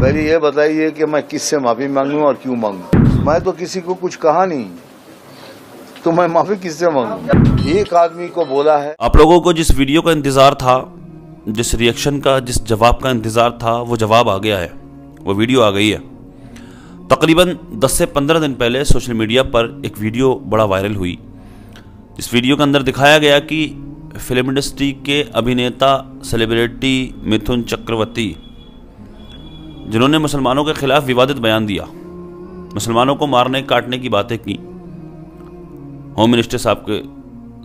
पहले ये बताइए कि मैं किससे माफी मांगूं और क्यों मांगूं? मैं तो किसी को कुछ कहा नहीं, तो मैं माफी किससे मांगूं? एक आदमी को बोला है। आप लोगों को जिस वीडियो का इंतजार था, जिस रिएक्शन का, जिस जवाब का इंतजार था, वो जवाब आ गया है, वो वीडियो आ गई है। तकरीबन 10 से 15 दिन पहले सोशल मीडिया पर एक वीडियो बड़ा वायरल हुई। इस वीडियो के अंदर दिखाया गया कि फिल्म इंडस्ट्री के अभिनेता सेलिब्रिटी मिथुन चक्रवर्ती, जिन्होंने मुसलमानों के खिलाफ विवादित बयान दिया, मुसलमानों को मारने काटने की बातें की, होम मिनिस्टर साहब के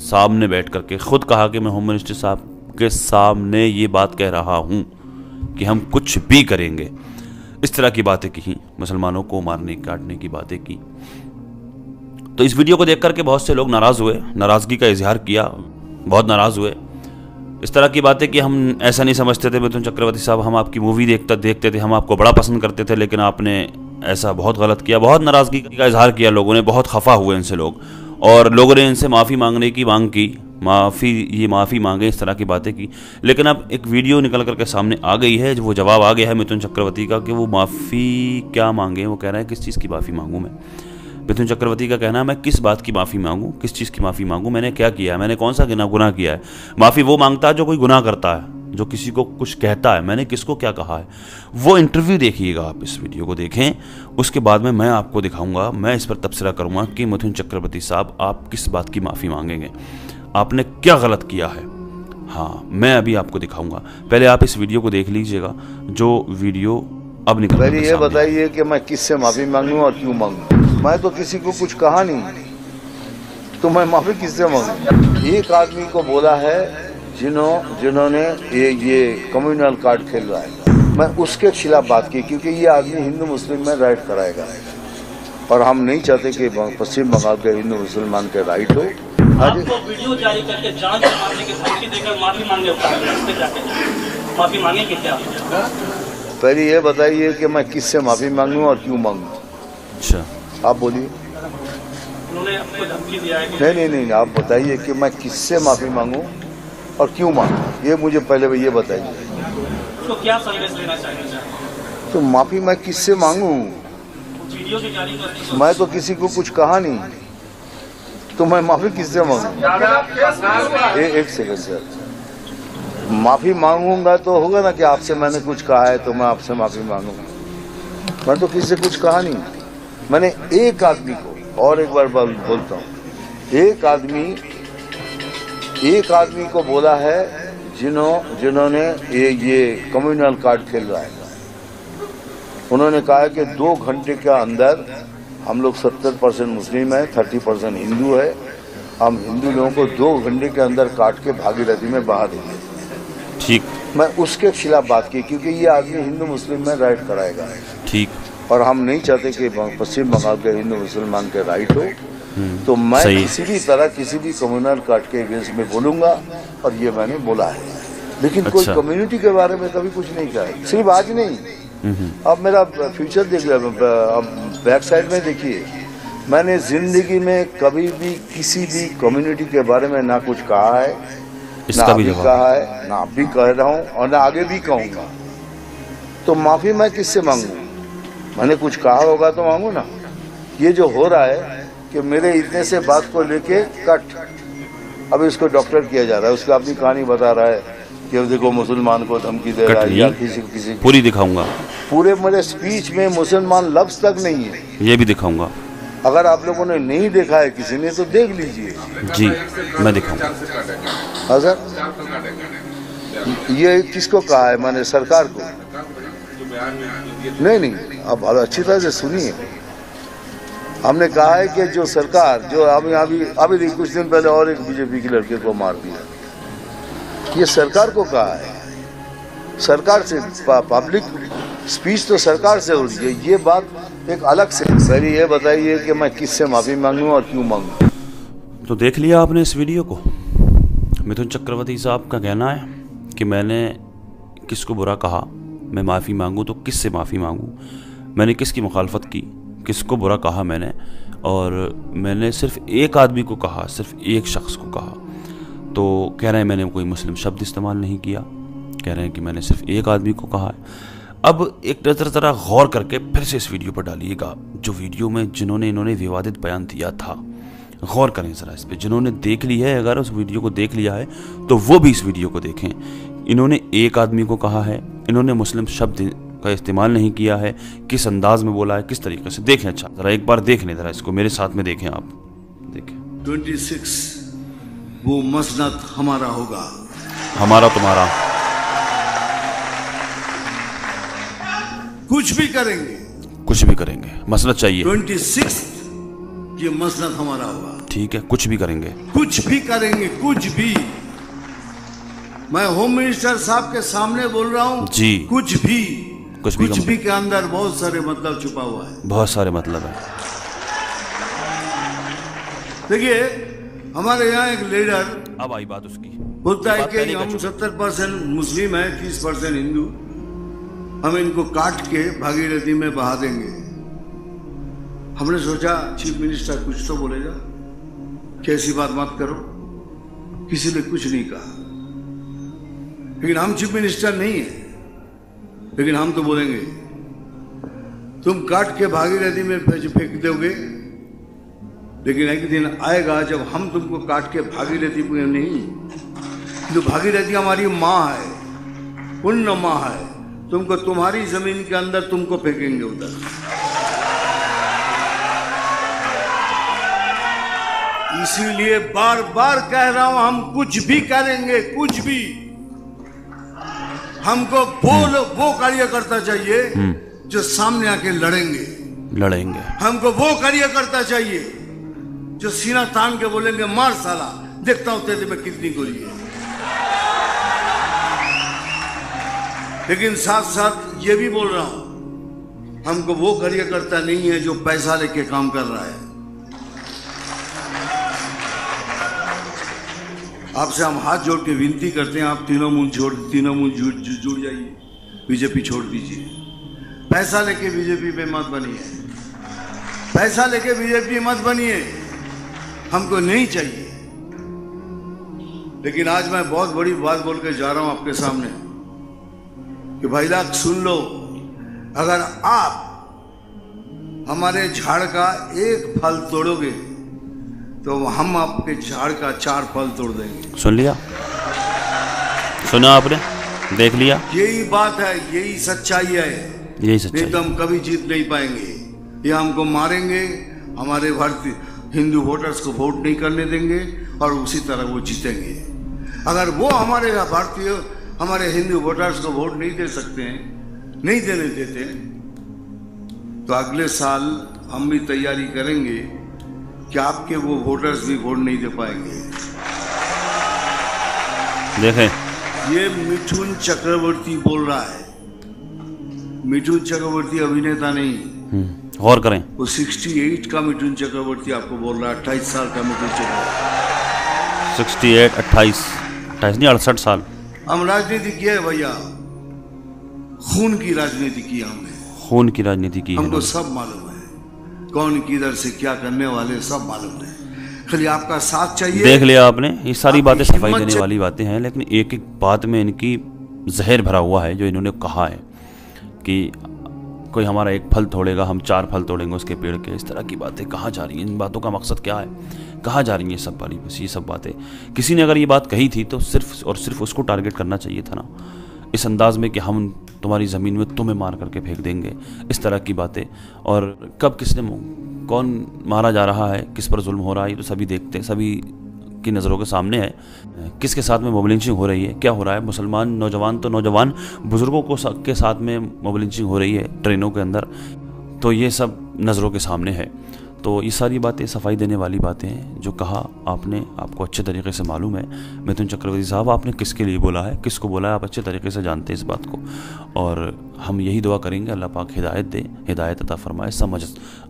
सामने बैठ करके खुद कहा कि मैं होम मिनिस्टर साहब के सामने ये बात कह रहा हूं कि हम कुछ भी करेंगे, इस तरह की बातें की, मुसलमानों को मारने काटने की बातें की। तो इस वीडियो को देख करके बहुत से लोग नाराज हुए, नाराजगी का इजहार किया, बहुत नाराज हुए। इस तरह की बातें कि हम ऐसा नहीं समझते थे मिथुन चक्रवर्ती साहब, हम आपकी मूवी देखते थे, हम आपको बड़ा पसंद करते थे, लेकिन आपने ऐसा बहुत गलत किया। बहुत नाराजगी का इजहार किया लोगों ने, बहुत खफा हुए इनसे लोग, और लोगों ने इनसे माफ़ी मांगने की मांग की, माफ़ी मांगे, इस तरह की बातें की। लेकिन अब एक वीडियो निकल करके सामने आ गई है, जो वो जवाब आ गया है मिथुन चक्रवर्ती का कि वो माफ़ी क्या मांगे। वो कह रहे हैं किस चीज़ की माफ़ी मांगूँ मैं। मिथुन चक्रवर्ती का कहना है मैं किस बात की माफ़ी मांगूँ, किस चीज़ की माफ़ी मांगूँ, मैंने क्या किया है, मैंने कौन सा गुनाह किया है। माफ़ी वो मांगता है जो कोई गुनाह करता है, जो किसी को कुछ कहता है, मैंने किसको क्या कहा है। वो इंटरव्यू देखिएगा, आप इस वीडियो को देखें, उसके बाद में मैं आपको दिखाऊंगा, मैं इस पर तबसरा करूँगा कि मिथुन चक्रवर्ती साहब आप किस बात की माफ़ी मांगेंगे, आपने क्या गलत किया है। हाँ, मैं अभी आपको दिखाऊंगा, पहले आप इस वीडियो को देख लीजिएगा, जो वीडियो अब निकल। पहले ये बताइए कि मैं किससे माफी मांगूं और क्यों मांगूं? मैं तो किसी को कुछ कहा नहीं, तो मैं माफी किससे मांगूं? एक आदमी को बोला है जिन्होंने ये कम्युनल कार्ड खेल रहा है, मैं उसके खिलाफ बात की, क्योंकि ये आदमी हिंदू मुस्लिम में राइट कराएगा, और हम नहीं चाहते कि पश्चिम बंगाल के हिंदू मुसलमान के राइट हो। आपको वीडियो जारी करके जान से मारने की धमकी देकर माफी मांगे कि क्या? पहले ये बताइए कि मैं किससे माफी मांगूं और क्यों मांगूं? अच्छा, आप बोलिए। उन्होंने आपको धमकी दिया है कि नहीं, आप बताइए कि मैं किससे माफी मांगूं और क्यों मांगूं, ये मुझे पहले ये बताइए। उसको क्या संदेश देना चाहिए? तो माफी मैं किससे मांगूं? वीडियो की जारी करके मैं तो किसी को कुछ कहा नहीं, तो मैं माफी किससे मांगूं? एक सेकंड सर, माफी मांगूंगा तो होगा ना कि आपसे मैंने कुछ कहा है तो मैं आपसे माफी मांगूंगा। मैं तो किसी से कुछ कहा नहीं, मैंने एक आदमी को, और एक बार बोलता हूँ, एक आदमी को बोला है जिन्होंने ये कम्युनल कार्ड खेल रहा है। उन्होंने कहा कि 2 घंटे के अंदर हम लोग 70% मुस्लिम है, 30% हिंदू है, हम हिंदू लोगों को 2 घंटे के अंदर काट के भागीरथी में बहा देंगे। ठीक, मैं उसके खिलाफ बात की, क्योंकि ये आदमी हिंदू मुस्लिम में राइट कराएगा, ठीक, और हम नहीं चाहते कि पश्चिम बंगाल के हिंदू मुसलमान के राइट हो। तो मैं किसी भी तरह किसी भी कम्युनल कार्ड के अगेंस्ट में बोलूंगा, और ये मैंने बोला है, लेकिन कोई कम्युनिटी के बारे में कभी कुछ नहीं कहा, सिर्फ आज नहीं। अब मेरा फ्यूचर देख लिया, अब बैक साइड में देखिए, मैंने जिंदगी में कभी भी किसी भी कम्युनिटी के बारे में ना कुछ कहा है, ना अभी कहा है, ना अभी कह रहा हूँ, और ना आगे भी कहूँगा। तो माफी मैं किससे मांगू? मैंने कुछ कहा होगा तो मांगू ना। ये जो हो रहा है कि मेरे इतने से बात को लेके कट, अब इसको डॉक्टर किया जा रहा है, उसको अपनी कहानी बता रहा है कि देखो मुसलमान को धमकी दे रहा है, या किसी पूरी दिखाऊंगा, पूरे मेरे स्पीच में मुसलमान लफ्ज तक नहीं है, ये भी दिखाऊंगा। अगर आप लोगों ने नहीं देखा है किसी ने तो देख लीजिए। जी, मैं दिखाऊंगा। हाँ सर, ये किसको कहा है? मैंने सरकार को नहीं, आप अच्छी तरह से सुनिए। हमने कहा है कि जो सरकार, जो अभी कुछ दिन पहले और एक बीजेपी की लड़के को मार दिया, ये सरकार को कहा है, सरकार से पब्लिक स्पीच तो सरकार से हो रही है, ये बात एक अलग से। पहले ये बताइए कि मैं किससे माफी मांगूं और क्यों मांगूं? तो देख लिया आपने इस वीडियो को। मिथुन चक्रवर्ती साहब का कहना है कि मैंने किसको बुरा कहा, मैं माफ़ी मांगूं तो किससे माफ़ी मांगूं, मैंने किसकी मुखालफत की, किसको बुरा कहा मैंने, और मैंने सिर्फ एक आदमी को कहा, सिर्फ एक शख्स को कहा। तो कह रहे हैं मैंने कोई मुस्लिम शब्द इस्तेमाल नहीं किया, कह रहे हैं कि मैंने सिर्फ एक आदमी को कहा है। अब एक जरा गौर करके फिर से इस वीडियो पर डालिएगा, जो वीडियो में इन्होंने विवादित बयान दिया था। गौर करें ज़रा इस पे। जिन्होंने देख ली है, अगर उस वीडियो को देख लिया है तो वो भी इस वीडियो को देखें। इन्होंने एक आदमी को कहा है, इन्होंने मुस्लिम शब्द का इस्तेमाल नहीं किया है, किस अंदाज में बोला है, किस तरीके से। देखें, अच्छा ज़रा एक बार देख लें, ज़रा इसको मेरे साथ में देखें, आप देखें। 26 वो मसनद हमारा होगा, हमारा तुम्हारा, कुछ भी करेंगे, कुछ भी करेंगे, मसनद चाहिए। 26 ये मसनद हमारा होगा। ठीक है, कुछ भी करेंगे, कुछ भी करेंगे, कुछ भी। मैं होम मिनिस्टर साहब के सामने बोल रहा हूं जी। कुछ भी कुछ भी के अंदर बहुत सारे मतलब छुपा हुआ है, बहुत सारे मतलब है। देखिए, हमारे यहाँ एक लीडर अब आई बात उसकी, बोलता है बात कि पहले कर हम चुके। 70% मुस्लिम है, 30% हिंदू, हम इनको काट के भागीरथी में बहा देंगे। हमने सोचा चीफ मिनिस्टर कुछ तो बोलेगा कि ऐसी बात मत करो, किसी ने कुछ नहीं कहा। लेकिन हम चीफ मिनिस्टर नहीं है, लेकिन हम तो बोलेंगे तुम काट के भागीरथी में फेंक दोगे, लेकिन एक दिन आएगा जब हम तुमको काट के भागीरथी में नहीं, तो भागीरथी हमारी माँ है, पुण्य माँ है, तुमको तुम्हारी जमीन के अंदर तुमको फेंकेंगे उधर। इसीलिए बार बार कह रहा हूं, हम कुछ भी करेंगे, कुछ भी। हमको वो कार्यकर्ता चाहिए जो सामने आके लड़ेंगे। हमको वो कार्यकर्ता चाहिए जो सीना तान के बोलेंगे मार साला, देखता हूं तेरे में कितनी गोली है। लेकिन साथ साथ ये भी बोल रहा हूं, हमको वो कार्यकर्ता नहीं है जो पैसा लेके काम कर रहा है। आपसे हम हाथ जोड़ के विनती करते हैं, आप तीनों मुंह जुड़ जाइए, बीजेपी छोड़ दीजिए। पैसा लेके बीजेपी पे मत बनिए, पैसा लेके बीजेपी मत बनिए, हमको नहीं चाहिए। लेकिन आज मैं बहुत बड़ी बात बोल के जा रहा हूं आपके सामने कि भाई लाख सुन लो, अगर आप हमारे झाड़ का एक फल तोड़ोगे तो हम आपके झाड़ का 4 फल तोड़ देंगे। सुन लिया, सुना आपने, देख लिया। यही बात है, यही सच्चाई है, यही सच्चाई। नहीं तो हम कभी जीत नहीं पाएंगे। ये हमको मारेंगे, हमारे भारतीय हिंदू वोटर्स को वोट नहीं करने देंगे और उसी तरह वो जीतेंगे। अगर वो हमारे हिंदू वोटर्स को वोट नहीं दे सकते हैं, नहीं देने देते, तो अगले साल हम भी तैयारी करेंगे कि आपके वो वोटर्स भी वोट नहीं दे पाएंगे। देखें, ये मिथुन चक्रवर्ती बोल रहा है। मिथुन चक्रवर्ती अभिनेता नहीं, गौर करें। वो 68 का मिथुन चक्रवर्ती आपको बोल रहा है, 28 साल का मिथुन चक्रवर्ती। 68, 28 नहीं, 68 साल। हम राजनीति किए है भैया, खून की राजनीति की हमने, खून की राजनीति की हमको है। सब मालूम है, कौन किधर से क्या करने वाले सब मालूम है। खाली आपका साथ चाहिए। देख लिया आपने, ये सारी बातें आपकी सफाई हिम्मत देने वाली बातें हैं, लेकिन एक एक बात में इनकी जहर भरा हुआ है। जो इन्होंने कहा है कि कोई हमारा एक फल तोड़ेगा, हम 4 फल तोड़ेंगे उसके पेड़ के, इस तरह की बातें कहाँ जा रही हैं? इन बातों का मकसद क्या है? कहाँ जा रही हैं सब वाली? बस ये सब बातें, किसी ने अगर ये बात कही थी तो सिर्फ और सिर्फ उसको टारगेट करना चाहिए था ना, इस अंदाज में कि हम तुम्हारी ज़मीन में तुम्हें मार करके फेंक देंगे, इस तरह की बातें। और कब कौन मारा जा रहा है, किस पर जुल्म हो रहा है, ये तो सभी देखते हैं, सभी की नज़रों के सामने है। किसके साथ में मोब लिंचिंग हो रही है, क्या हो रहा है? मुसलमान नौजवान तो नौजवान, बुज़ुर्गों के साथ में मोब लिंचिंग हो रही है ट्रेनों के अंदर, तो ये सब नज़रों के सामने है। तो ये सारी बातें सफाई देने वाली बातें हैं। जो कहा आपने, आपको अच्छे तरीके से मालूम है। मिथुन चक्रवर्ती साहब, आपने किसके लिए बोला है, किसको बोला है, आप अच्छे तरीके से जानते हैं इस बात को। और हम यही दुआ करेंगे, अल्लाह पाक हिदायत दे, हिदायत अता फरमाए, समझ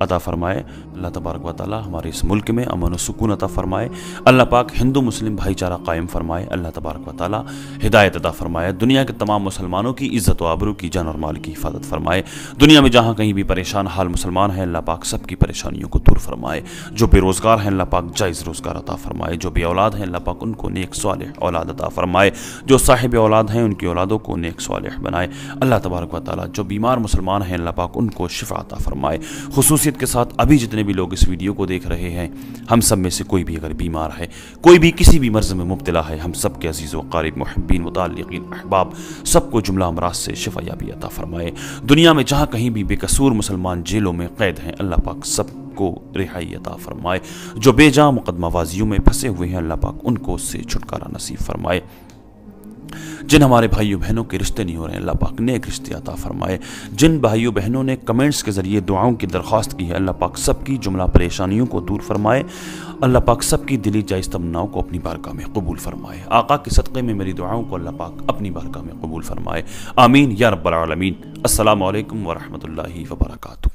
अता फरमाए। अल्लाह तबारक व तआला हमारे इस मुल्क में अमन व सुकून अता फरमाए। अल्लाह पाक हिंदू मुस्लिम भाईचारा कायम फरमाए। अल्लाह तबारक व तआला हिदायत अता फरमाए। दुनिया के तमाम मुसलमानों की इज़्ज़त व आबरू की, जान और माल की हिफाजत फरमाए। दुनिया में जहाँ कहीं भी परेशान हाल मुसलमान हैं, अल्लाह पाक सबकी परेशानियों को दूर फरमाए। जो बेरोज़गार हैं, अल्लाह पाक जायज़ रोज़गार अता फरमाए। जो बे औलाद हैं, अल्लाह पाक उनको नेक सालिह औलाद अता फरमाए। जो साहिब औलाद हैं, उनकी औलादों को नेक सालिह बनाए। अल्लाह तबारक तबारक व तआला जो बीमार मुसलमान हैं अल्लाह पाक उनको शिफा अता फरमाए। खुसूसियत के साथ अभी जितने भी लोग इस वीडियो को देख रहे हैं, हम सब में से कोई भी अगर बीमार है, कोई भी किसी भी मर्ज़ में मुब्तला है, हम सब के अजीज़ व क़ारिब मुहिब्बीन मुताल्लिक़ीन अहबाब सबको जुमला अमराज से शिफा याबी अता फरमाए। दुनिया में जहाँ कहीं भी बेकसूर मुसलमान जेलों में कैद हैं, अल्लाह पाक सबको रिहाई अता फरमाए। जो बेजा मुकदमाबाजियों में फंसे हुए हैं, अल्लाह पाक उनको उससे छुटकारा नसीब फरमाए। जिन हमारे भाइयों बहनों के रिश्ते नहीं हो रहे हैं, अल्लाह पाक नेक रिश्ते अता फरमाए। जिन भाइयों बहनों ने कमेंट्स के ज़रिए दुआओं की दरख्वास्त की है, अल्लाह पाक सबकी जुमला परेशानियों को दूर फरमाए। अल्लाह पाक सबकी दिली जायज़ तमन्नाओं को अपनी बारगाह में कबूल फरमाए। आका के सदक़े में मेरी दुआओं को अल्लाह पाक अपनी बारगाह में कबूल फरमाए। आमीन या रब्बल आलमीन। अस्सलामु अलैकुम व रहमतुल्लाहि व बरकातुहू।